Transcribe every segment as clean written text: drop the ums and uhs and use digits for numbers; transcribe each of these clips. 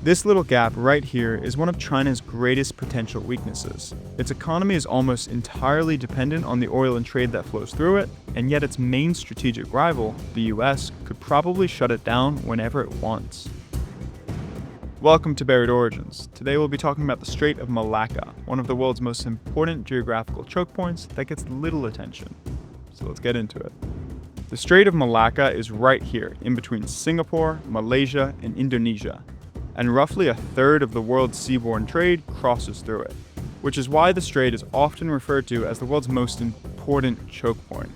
This little gap right here is one of China's greatest potential weaknesses. Its economy is almost entirely dependent on the oil and trade that flows through it, and yet its main strategic rival, the US, could probably shut it down whenever it wants. Welcome to Buried Origins. Today we'll be talking about the Strait of Malacca, one of the world's most important geographical choke points that gets little attention. So let's get into it. The Strait of Malacca is right here, in between Singapore, Malaysia, and Indonesia, and roughly a third of the world's seaborne trade crosses through it, which is why the strait is often referred to as the world's most important choke point.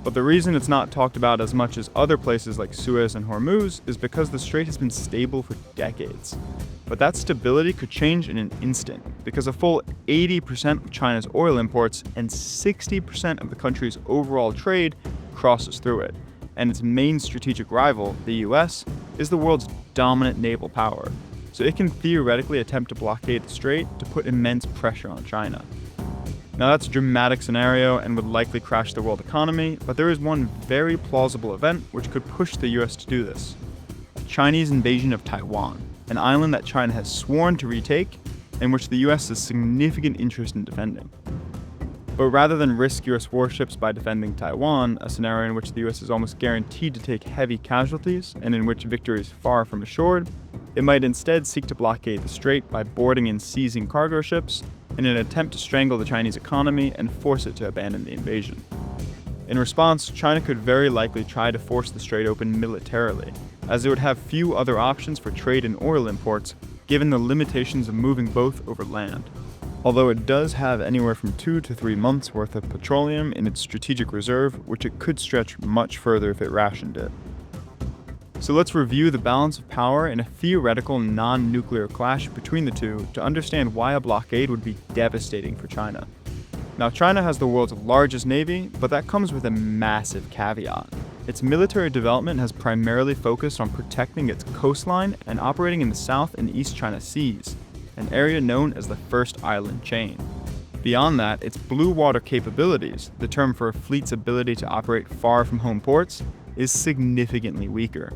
But the reason it's not talked about as much as other places like Suez and Hormuz is because the strait has been stable for decades. But that stability could change in an instant, because a full 80% of China's oil imports and 60% of the country's overall trade crosses through it, and its main strategic rival, the US, is the world's dominant naval power, so it can theoretically attempt to blockade the strait to put immense pressure on China. Now that's a dramatic scenario and would likely crash the world economy, but there is one very plausible event which could push the US to do this: the Chinese invasion of Taiwan, an island that China has sworn to retake, and which the US has significant interest in defending. But rather than risk US warships by defending Taiwan, a scenario in which the US is almost guaranteed to take heavy casualties and in which victory is far from assured, it might instead seek to blockade the strait by boarding and seizing cargo ships in an attempt to strangle the Chinese economy and force it to abandon the invasion. In response, China could very likely try to force the strait open militarily, as it would have few other options for trade and oil imports, given the limitations of moving both over land. Although it does have anywhere from 2 to 3 months worth of petroleum in its strategic reserve, which it could stretch much further if it rationed it. So let's review the balance of power in a theoretical non-nuclear clash between the two to understand why a blockade would be devastating for China. Now, China has the world's largest navy, but that comes with a massive caveat. Its military development has primarily focused on protecting its coastline and operating in the South and East China Seas, an area known as the First Island Chain. Beyond that, its blue water capabilities, the term for a fleet's ability to operate far from home ports, is significantly weaker.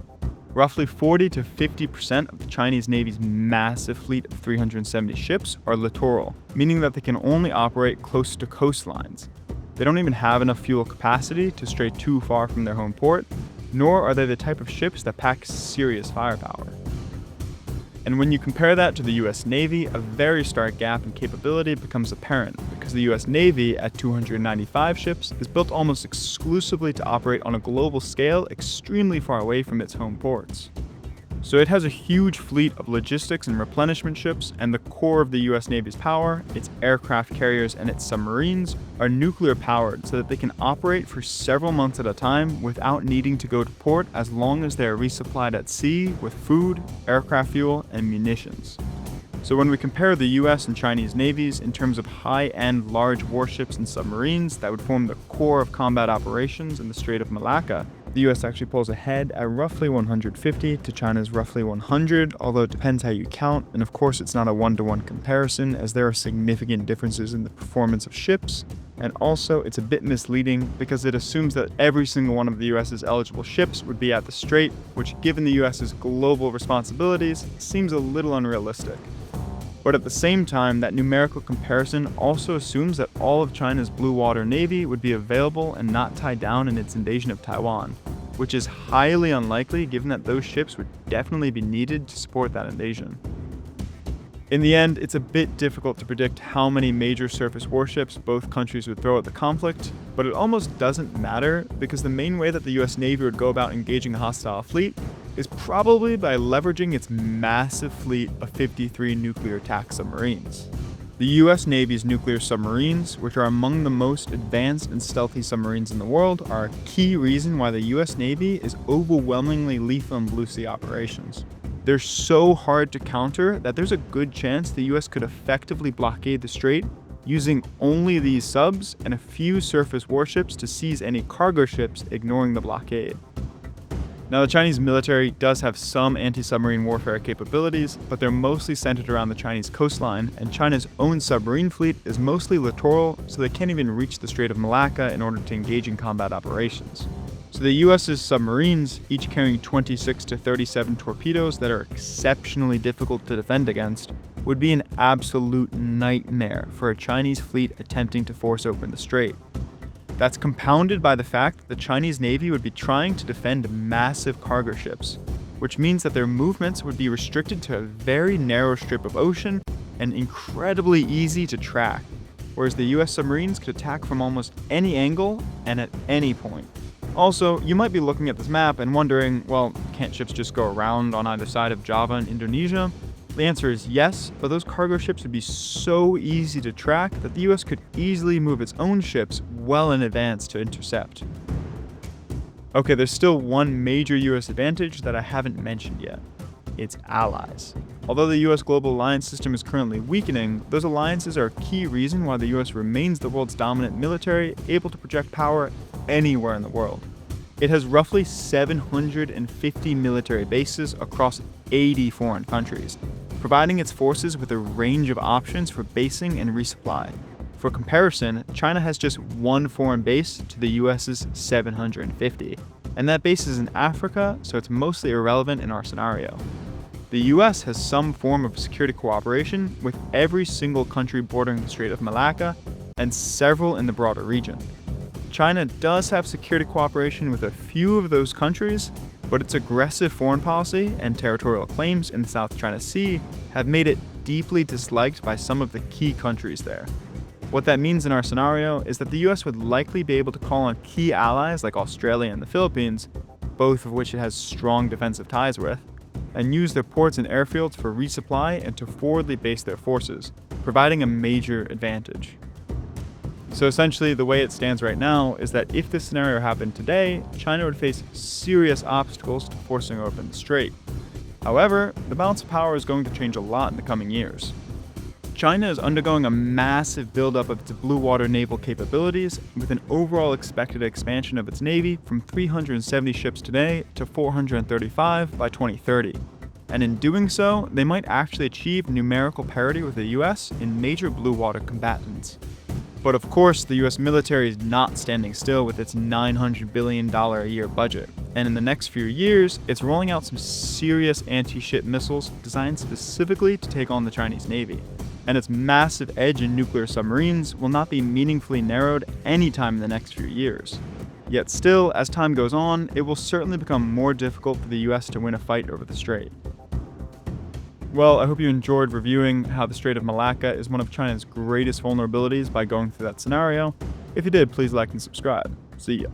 Roughly 40 to 50% of the Chinese Navy's massive fleet of 370 ships are littoral, meaning that they can only operate close to coastlines. They don't even have enough fuel capacity to stray too far from their home port, nor are they the type of ships that pack serious firepower. And when you compare that to the US Navy, a very stark gap in capability becomes apparent, because the US Navy, at 295 ships, is built almost exclusively to operate on a global scale extremely far away from its home ports. So it has a huge fleet of logistics and replenishment ships, and the core of the US Navy's power, its aircraft carriers and its submarines, are nuclear powered so that they can operate for several months at a time without needing to go to port as long as they are resupplied at sea with food, aircraft fuel, and munitions. So when we compare the US and Chinese navies in terms of high-end large warships and submarines that would form the core of combat operations in the Strait of Malacca, the US actually pulls ahead at roughly 150 to China's roughly 100, although it depends how you count, and of course it's not a one-to-one comparison as there are significant differences in the performance of ships, and also it's a bit misleading because it assumes that every single one of the US's eligible ships would be at the strait, which given the US's global responsibilities seems a little unrealistic. But at the same time, that numerical comparison also assumes that all of China's blue water navy would be available and not tied down in its invasion of Taiwan, which is highly unlikely given that those ships would definitely be needed to support that invasion. In the end, it's a bit difficult to predict how many major surface warships both countries would throw at the conflict, but it almost doesn't matter because the main way that the US Navy would go about engaging a hostile fleet is probably by leveraging its massive fleet of 53 nuclear attack submarines. The US Navy's nuclear submarines, which are among the most advanced and stealthy submarines in the world, are a key reason why the US Navy is overwhelmingly lethal in blue sea operations. They're so hard to counter that there's a good chance the US could effectively blockade the strait using only these subs and a few surface warships to seize any cargo ships, ignoring the blockade. Now, the Chinese military does have some anti-submarine warfare capabilities, but they're mostly centered around the Chinese coastline, and China's own submarine fleet is mostly littoral, so they can't even reach the Strait of Malacca in order to engage in combat operations. So the US's submarines, each carrying 26 to 37 torpedoes that are exceptionally difficult to defend against, would be an absolute nightmare for a Chinese fleet attempting to force open the strait. That's compounded by the fact that the Chinese Navy would be trying to defend massive cargo ships, which means that their movements would be restricted to a very narrow strip of ocean and incredibly easy to track, whereas the US submarines could attack from almost any angle and at any point. Also, you might be looking at this map and wondering, well, can't ships just go around on either side of Java and Indonesia? The answer is yes, but those cargo ships would be so easy to track that the US could easily move its own ships well in advance to intercept. Okay, there's still one major US advantage that I haven't mentioned yet. Its allies. Although the US global alliance system is currently weakening, those alliances are a key reason why the US remains the world's dominant military, able to project power anywhere in the world. It has roughly 750 military bases across 80 foreign countries, providing its forces with a range of options for basing and resupply. For comparison, China has just one foreign base to the US's 750, and that base is in Africa, so it's mostly irrelevant in our scenario. The US has some form of security cooperation with every single country bordering the Strait of Malacca and several in the broader region. China does have security cooperation with a few of those countries, but its aggressive foreign policy and territorial claims in the South China Sea have made it deeply disliked by some of the key countries there. What that means in our scenario is that the US would likely be able to call on key allies like Australia and the Philippines, both of which it has strong defensive ties with, and use their ports and airfields for resupply and to forwardly base their forces, providing a major advantage. So essentially, the way it stands right now is that if this scenario happened today, China would face serious obstacles to forcing open the strait. However, the balance of power is going to change a lot in the coming years. China is undergoing a massive buildup of its blue water naval capabilities, with an overall expected expansion of its navy from 370 ships today to 435 by 2030. And in doing so, they might actually achieve numerical parity with the US in major blue water combatants. But of course, the US military is not standing still with its $900 billion a year budget. And in the next few years, it's rolling out some serious anti-ship missiles designed specifically to take on the Chinese Navy. And its massive edge in nuclear submarines will not be meaningfully narrowed anytime in the next few years. Yet still, as time goes on, it will certainly become more difficult for the US to win a fight over the strait. Well, I hope you enjoyed reviewing how the Strait of Malacca is one of China's greatest vulnerabilities by going through that scenario. If you did, please like and subscribe. See ya.